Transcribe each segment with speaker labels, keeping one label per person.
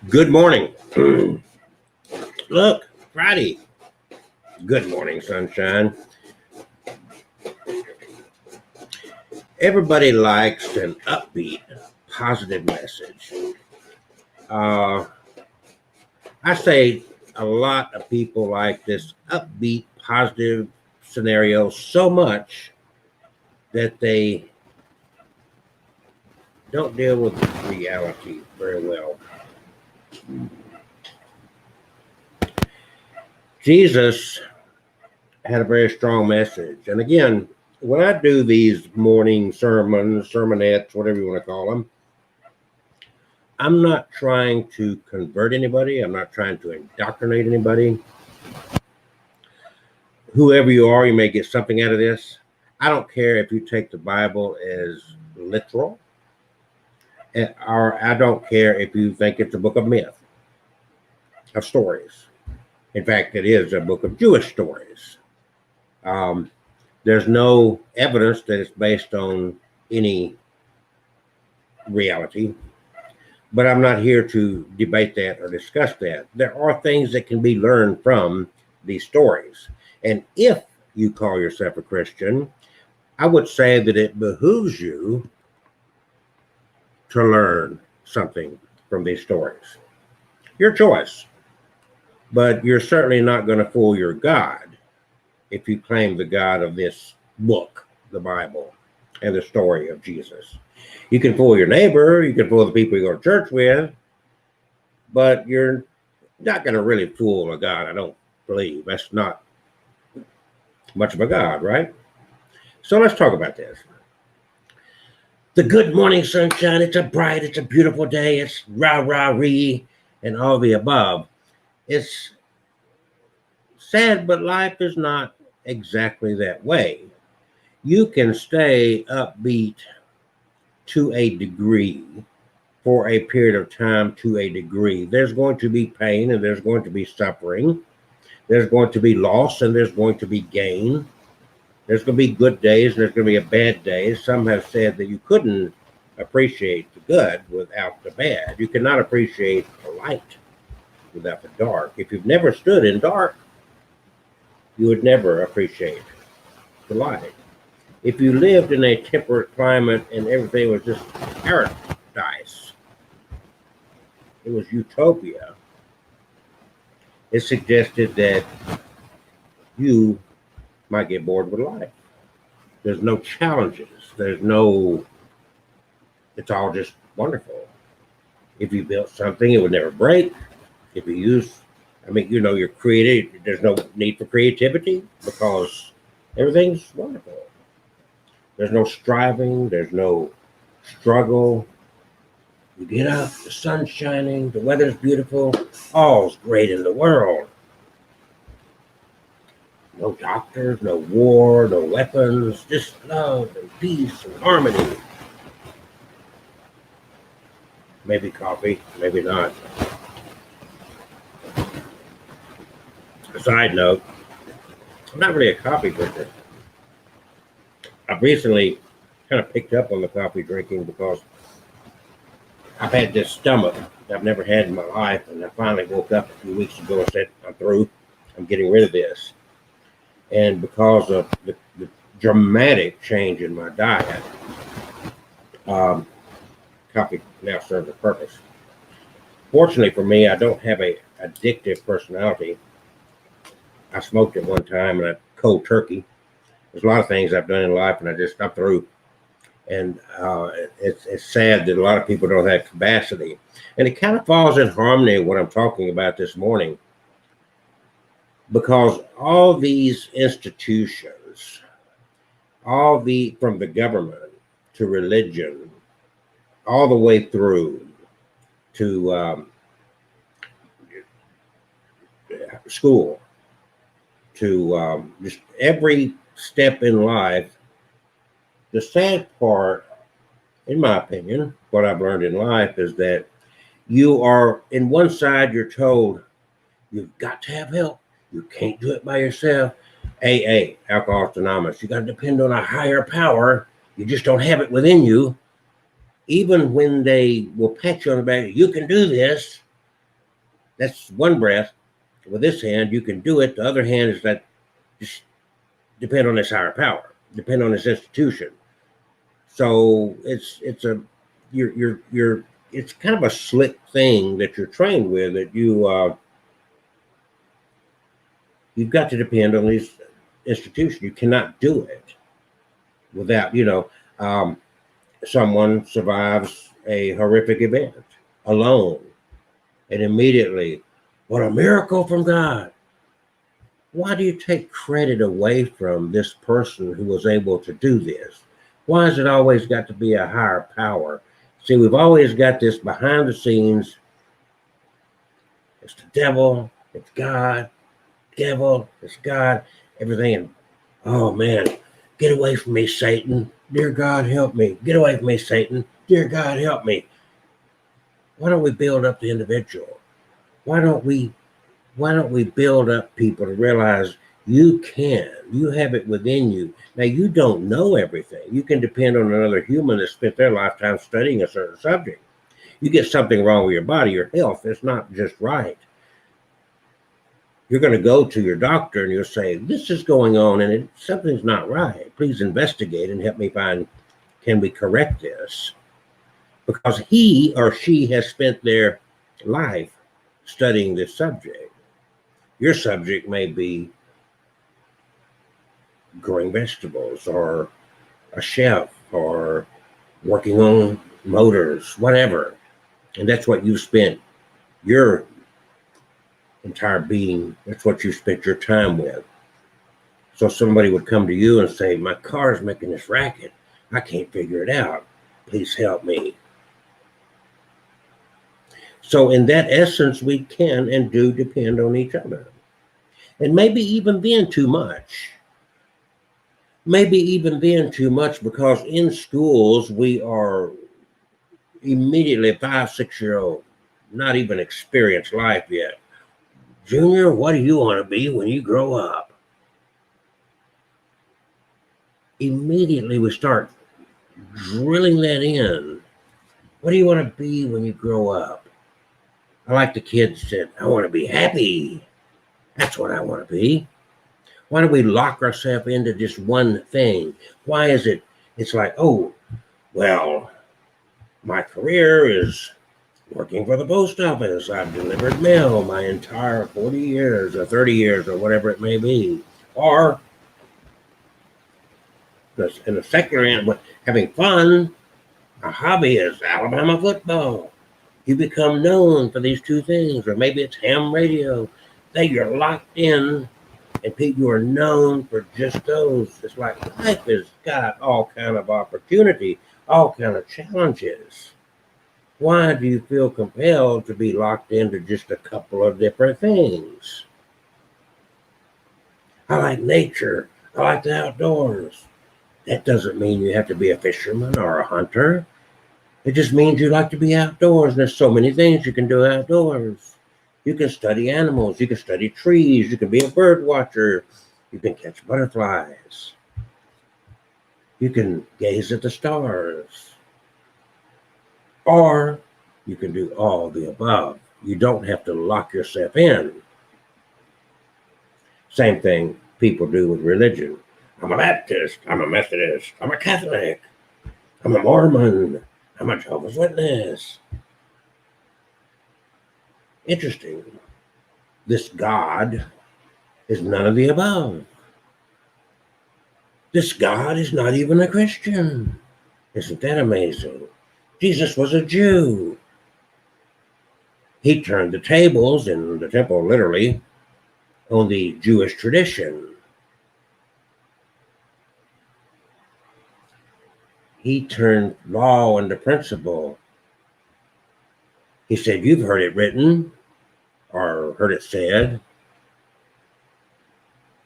Speaker 1: Good morning. Look, Friday. Good morning, sunshine. Everybody likes an upbeat, positive message. Uh, I say a lot of people like this upbeat, positive scenario so much that they don't deal with reality very well. Jesus had a very strong message. And again, when I do these morning sermons, sermonettes, whatever you want to call them, I'm not trying to convert anybody. I'm not trying to indoctrinate anybody. Whoever you are, you may get something out of this. I don't care if you take the Bible as literal, or I don't care if you think it's a book of myth, of stories. In fact, it is a book of Jewish stories. There's no evidence that it's based on any reality, but I'm not here to debate that or discuss that. There are things that can be learned from these stories. And if you call yourself a Christian, I would say that it behooves you to learn something from these stories. Your choice. But you're certainly not going to fool your God if you claim the God of this book, the Bible, and the story of Jesus. You can fool your neighbor, you can fool the people you go to church with, but you're not going to really fool a God, I don't believe. That's not much of a God, right? So let's talk about this. The good morning sunshine, it's a beautiful day, it's rah-rah-ree, and all the above. It's sad, but life is not exactly that way. You can stay upbeat to a degree for a period of time to a degree. There's going to be pain and there's going to be suffering. There's going to be loss and there's going to be gain. There's going to be good days and there's going to be a bad day. Some have said that you couldn't appreciate the good without the bad. You cannot appreciate the light without the dark. If you've never stood in dark, you would never appreciate the light. If you lived in a temperate climate and everything was just paradise, it was utopia, it suggested that you might get bored with life. There's no challenges. It's all just wonderful. If you built something, it would never break. If you're creative. There's no need for creativity because everything's wonderful. There's no striving. There's no struggle. You get up, the sun's shining, the weather's beautiful, all's great in the world. No doctors, no war, no weapons, just love and peace and harmony. Maybe coffee, maybe not. A side note, I'm not really a coffee drinker. I've recently kind of picked up on the coffee drinking because I've had this stomach I've never had in my life, and I finally woke up a few weeks ago and said, I'm through. I'm getting rid of this. And because of the dramatic change in my diet, coffee now serves a purpose. Fortunately for me, I don't have a addictive personality. I smoked at one time and I cold turkey. There's a lot of things I've done in life and I'm through. And it's sad that a lot of people don't have capacity. And it kind of falls in harmony with what I'm talking about this morning. Because all these institutions, from the government to religion, all the way through to school, to just every step in life, the sad part, in my opinion, what I've learned in life is that you are, in one side, you're told you've got to have help. You can't do it by yourself. AA, Alcoholics Anonymous. You got to depend on a higher power. You just don't have it within you. even when they will pat you on the back, you can do this. That's one breath. With this hand, you can do it. The other hand is that just depend on this higher power, depend on this institution. So it's a you're it's kind of a slick thing that you're trained with, that you've got to depend on these institutions. You cannot do it without, someone survives a horrific event alone, and immediately, what a miracle from God. Why do you take credit away from this person who was able to do this? Why has it always got to be a higher power? See, we've always got this behind the scenes. It's the devil, it's God, devil, it's God, everything. And, oh man, get away from me, Satan. Dear God, help me. Get away from me, Satan. Dear God, help me. Why don't we build up the individual? Why don't we build up people to realize you have it within you. Now, you don't know everything. You can depend on another human that spent their lifetime studying a certain subject. You get something wrong with your body, your health is not just right. You're going to go to your doctor and you'll say, this is going on and something's not right. Please investigate and help me find, can we correct this? Because he or she has spent their life studying this subject. Your subject may be growing vegetables, or a chef, or working on motors, whatever. And that's what you've spent your entire being, that's what you spent your time with. So somebody would come to you and say, my car's making this racket. I can't figure it out. Please help me. So in that essence, we can and do depend on each other. And maybe even then too much. Because in schools, we are immediately 5, 6-year-old, not even experienced life yet. Junior, what do you want to be when you grow up? Immediately we start drilling that in. What do you want to be when you grow up? I like the kids said, I want to be happy. That's what I want to be. Why do we lock ourselves into just one thing? Why is it? It's like, oh, well, my career is working for the post office. I've delivered mail my entire 40 years or 30 years or whatever it may be. Or in the secular end, having fun, a hobby is Alabama football. You become known for these two things, or maybe it's ham radio. You're locked in, and you are known for just those. It's like life has got all kind of opportunity, all kind of challenges. Why do you feel compelled to be locked into just a couple of different things? I like nature. I like the outdoors. That doesn't mean you have to be a fisherman or a hunter. It just means you like to be outdoors. And there's so many things you can do outdoors. You can study animals. You can study trees. You can be a bird watcher. You can catch butterflies. You can gaze at the stars. Or you can do all the above. You don't have to lock yourself in. Same thing people do with religion. I'm a Baptist. I'm a Methodist. I'm a Catholic. I'm a Mormon. I'm a Jehovah's Witness. Interesting. This God is none of the above. This God is not even a Christian. Isn't that amazing? Jesus was a Jew. He turned the tables in the temple, literally, on the Jewish tradition. He turned law into principle. He said, you've heard it written or heard it said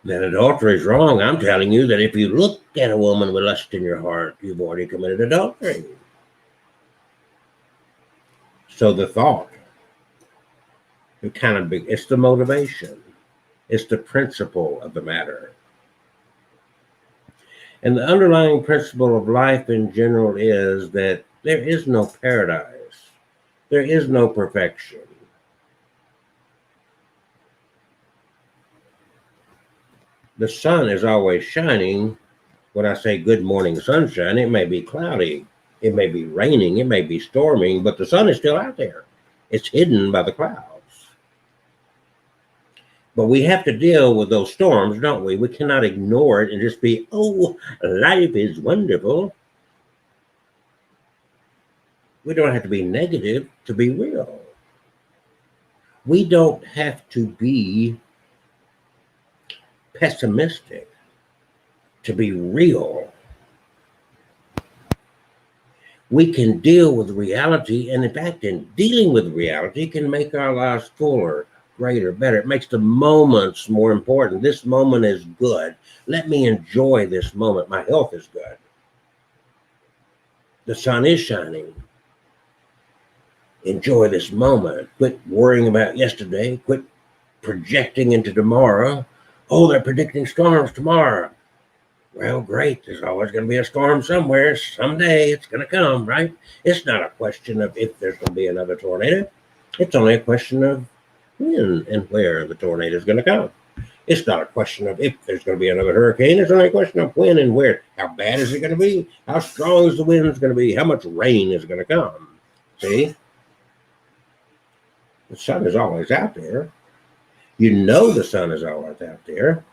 Speaker 1: that adultery is wrong. I'm telling you that if you look at a woman with lust in your heart, you've already committed adultery. So the thought, it's the motivation. It's the principle of the matter. And the underlying principle of life in general is that There is no paradise. There is no perfection. The sun is always shining. When I say good morning sunshine, it may be cloudy, it may be raining, it may be storming, but the sun is still out there. It's hidden by the clouds. But we have to deal with those storms, don't we? We cannot ignore it and just be, oh, life is wonderful. We don't have to be negative to be real. We don't have to be pessimistic to be real. We can deal with reality, and in fact, in dealing with reality can make our lives fuller, greater, better. It makes the moments more important. This moment is good. Let me enjoy this moment. My health is good. The sun is shining. Enjoy this moment. Quit worrying about yesterday. Quit projecting into tomorrow. Oh, they're predicting storms tomorrow. Well, great. There's always going to be a storm somewhere. Someday it's going to come, right? It's not a question of if there's going to be another tornado. It's only a question of when and where the tornado is going to come. It's not a question of if there's going to be another hurricane. It's only a question of when and where. How bad is it going to be? How strong is the wind going to be? How much rain is going to come? See? The sun is always out there. You know the sun is always out there.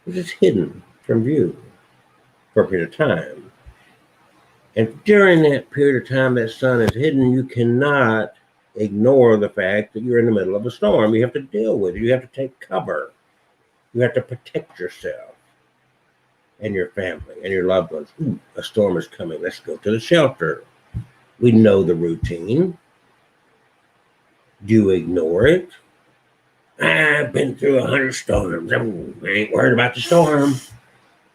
Speaker 1: It's just hidden from view for a period of time. And during that period of time that sun is hidden, you cannot ignore the fact that you're in the middle of a storm. You have to deal with it. You have to take cover. You have to protect yourself and your family and your loved ones. Ooh, a storm is coming. Let's go to the shelter. We know the routine. Do you ignore it? I've been through 100 storms. I ain't worried about the storm.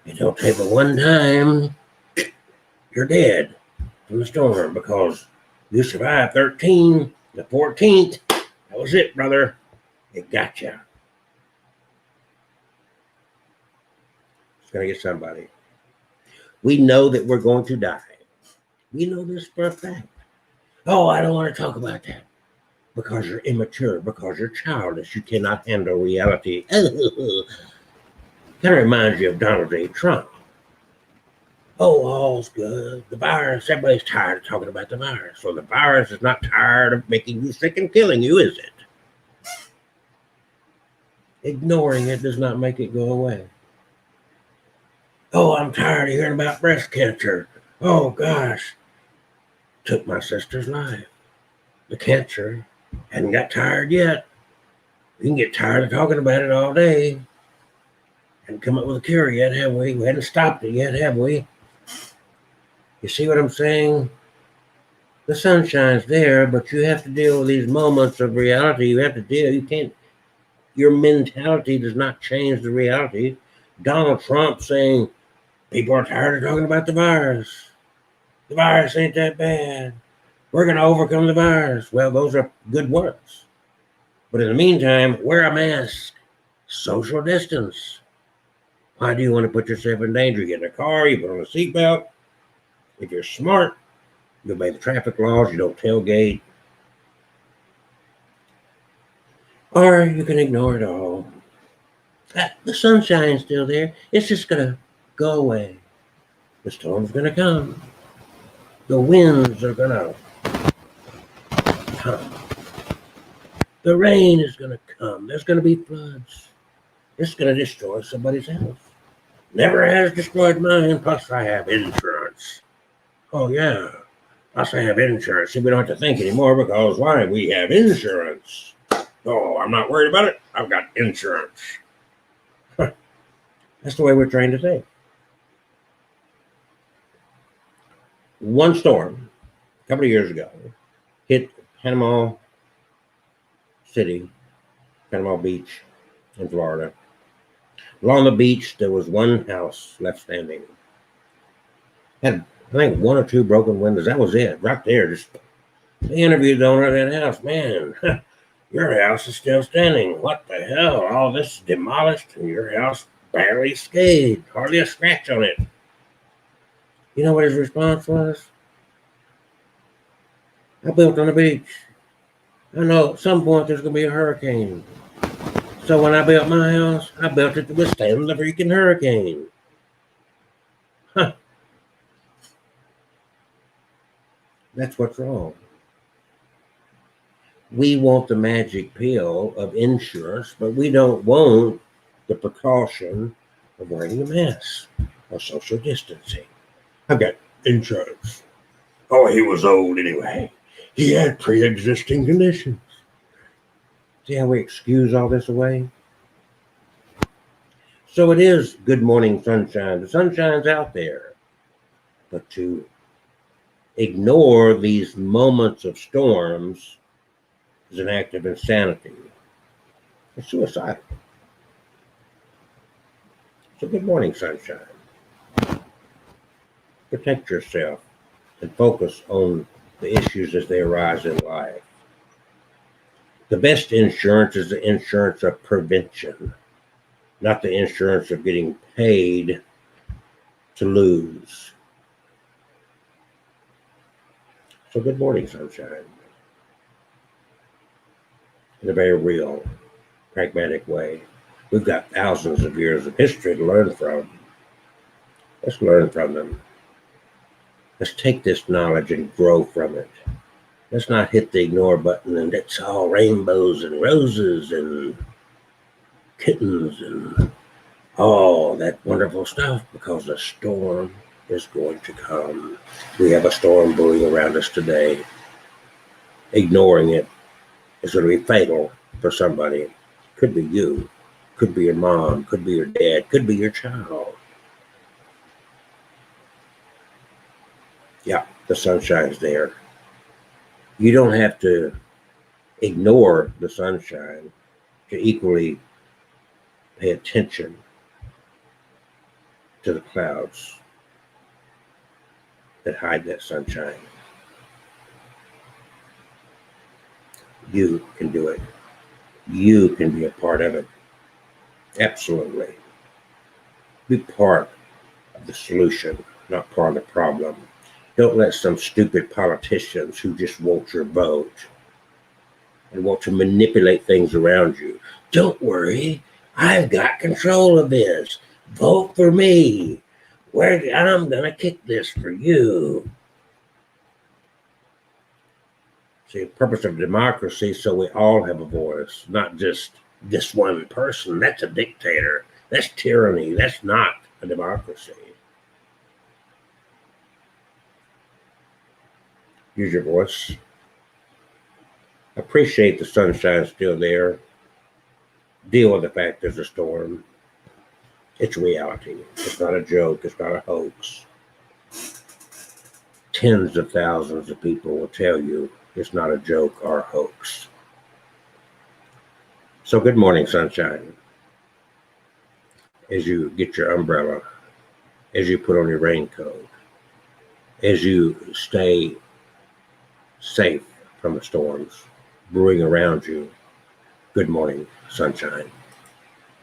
Speaker 1: It don't take but one time. You're dead from the storm because you survived 13, the 14th. That was it, brother. It got you. It's going to get somebody. We know that we're going to die. We know this for a fact. Oh, I don't want to talk about that. Because you're immature, because you're childish, you cannot handle reality. Kind of reminds you of Donald J. Trump. Oh, all's good. The virus, everybody's tired of talking about the virus. So the virus is not tired of making you sick and killing you, is it? Ignoring it does not make it go away. Oh, I'm tired of hearing about breast cancer. Oh, gosh. Took my sister's life. The cancer hadn't got tired yet. We can get tired of talking about it all day. Haven't come up with a cure yet, have we? We hadn't stopped it yet, have we? You see what I'm saying? The sunshine's there, but you have to deal with these moments of reality. You have to deal. You can't. Your mentality does not change the reality. Donald Trump saying people are tired of talking about the virus. The virus ain't that bad. We're going to overcome the virus. Well, those are good words. But in the meantime, wear a mask. Social distance. Why do you want to put yourself in danger? You get in a car, you put on a seatbelt. If you're smart, you obey the traffic laws, you don't tailgate. Or you can ignore it all. The sunshine's still there. It's just going to go away. The storm's going to come. The winds are going to come. The rain is going to come. There's going to be floods. It's going to destroy somebody's house. Never has destroyed mine. Plus, I have insurance. Oh, yeah. Plus, I have insurance. See, we don't have to think anymore because why? We have insurance. Oh, I'm not worried about it. I've got insurance. That's the way we're trained to think. One storm a couple of years ago hit Panama City, Panama Beach in Florida. Along the beach, there was one house left standing. Had, I think, one or two broken windows. That was it, right there. Just they interviewed the owner of that house. Man, your house is still standing. What the hell? All this is demolished and your house barely scathed. Hardly a scratch on it. You know what his response was? I built on the beach. I know at some point there's going to be a hurricane. So when I built my house, I built it to withstand the freaking hurricane. Huh. That's what's wrong. We want the magic pill of insurance, but we don't want the precaution of wearing a mask or social distancing. I've got insurance. Oh, he was old anyway. He had pre-existing conditions. See how we excuse all this away? So it is good morning sunshine. The sunshine's out there. But to ignore these moments of storms is an act of insanity. It's suicidal. So good morning sunshine. Protect yourself and focus on the issues as they arise in life. The best insurance is the insurance of prevention, not the insurance of getting paid to lose. So good morning, sunshine. In a very real, pragmatic way. We've got thousands of years of history to learn from. Let's learn from them. Let's take this knowledge and grow from it. Let's not hit the ignore button and it's all rainbows and roses and kittens and all that wonderful stuff, because a storm is going to come. We have a storm brewing around us today. Ignoring it is going to be fatal for somebody. Could be you, could be your mom, could be your dad, could be your child. Yeah, the sunshine's there. You don't have to ignore the sunshine to equally pay attention to the clouds that hide that sunshine. You can do it. You can be a part of it. Absolutely. Be part of the solution, not part of the problem. Don't let some stupid politicians who just want your vote and want to manipulate things around you. Don't worry, I've got control of this. Vote for me. I'm going to kick this for you. See, the purpose of democracy is so we all have a voice, not just this one person. That's a dictator. That's tyranny. That's not a democracy. Use your voice. Appreciate the sunshine still there. Deal with the fact there's a storm. It's reality. It's not a joke. It's not a hoax. Tens of thousands of people will tell you it's not a joke or a hoax. So good morning, sunshine. As you get your umbrella, as you put on your raincoat, as you stay safe from the storms brewing around you, good morning, sunshine.